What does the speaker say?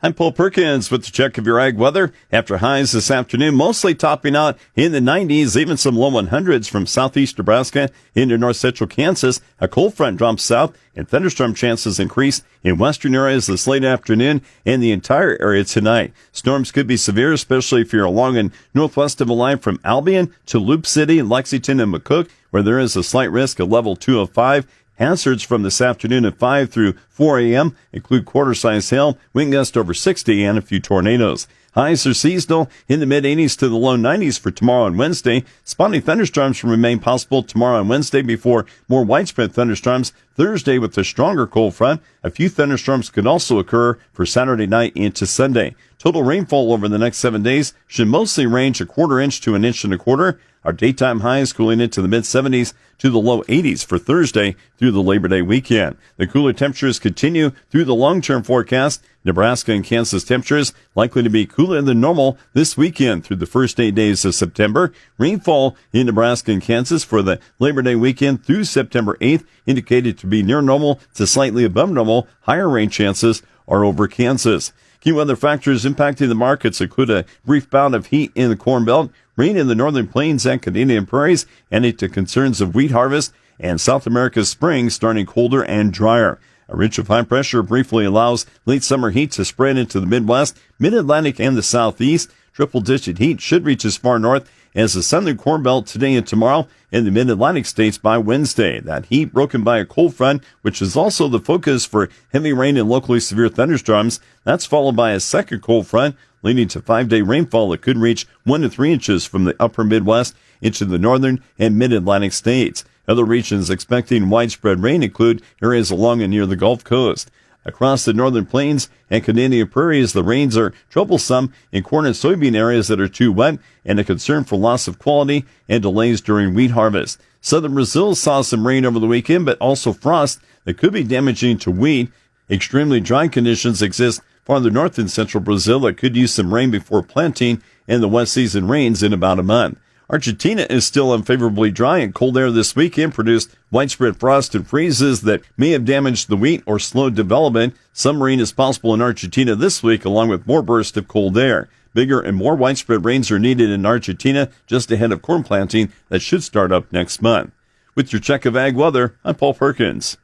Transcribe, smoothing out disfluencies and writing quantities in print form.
I'm Paul Perkins with the check of your ag weather. After highs this afternoon, mostly topping out in the 90s, even some low 100s from southeast Nebraska into north central Kansas. A cold front drops south and thunderstorm chances increase in western areas this late afternoon and the entire area tonight. Storms could be severe, especially if you're along and northwest of a line from Albion to Loop City, Lexington, and McCook, where there is a slight risk of level 2 of 5. Hazards from this afternoon at 5 through 4 a.m. include quarter-size hail, wind gust over 60, and a few tornadoes. Highs are seasonal in the mid-80s to the low 90s for tomorrow and Wednesday. Spotty thunderstorms will remain possible tomorrow and Wednesday before more widespread thunderstorms Thursday with a stronger cold front. A few thunderstorms could also occur for Saturday night into Sunday. Total rainfall over the next 7 days should mostly range a quarter inch to an inch and a quarter. Our daytime highs cooling into the mid-70s to the low 80s for Thursday through the Labor Day weekend. The cooler temperatures continue through the long-term forecast. Nebraska and Kansas temperatures likely to be cooler than normal this weekend through the first 8 days of September. Rainfall in Nebraska and Kansas for the Labor Day weekend through September 8th indicated to be near normal to slightly above normal. Higher rain chances are over Kansas. Key weather factors impacting the markets include a brief bout of heat in the Corn Belt, rain in the northern plains and Canadian prairies, and into concerns of wheat harvest, and South America's spring starting colder and drier. A ridge of high pressure briefly allows late summer heat to spread into the Midwest, Mid-Atlantic, and the Southeast. Triple-digit heat should reach as far north as the southern Corn Belt today and tomorrow, in the Mid-Atlantic states by Wednesday. That heat broken by a cold front, which is also the focus for heavy rain and locally severe thunderstorms. That's followed by a second cold front, leading to 5-day rainfall that could reach 1 to 3 inches from the upper Midwest into the northern and mid-Atlantic states. Other regions expecting widespread rain include areas along and near the Gulf Coast. Across the northern plains and Canadian prairies, the rains are troublesome in corn and soybean areas that are too wet and a concern for loss of quality and delays during wheat harvest. Southern Brazil saw some rain over the weekend, but also frost that could be damaging to wheat. Extremely dry conditions exist farther north in central Brazil that could use some rain before planting and the wet season rains in about a month. Argentina is still unfavorably dry, and cold air this weekend produced widespread frost and freezes that may have damaged the wheat or slowed development. Some rain is possible in Argentina this week, along with more bursts of cold air. Bigger and more widespread rains are needed in Argentina just ahead of corn planting that should start up next month. With your check of ag weather, I'm Paul Perkins.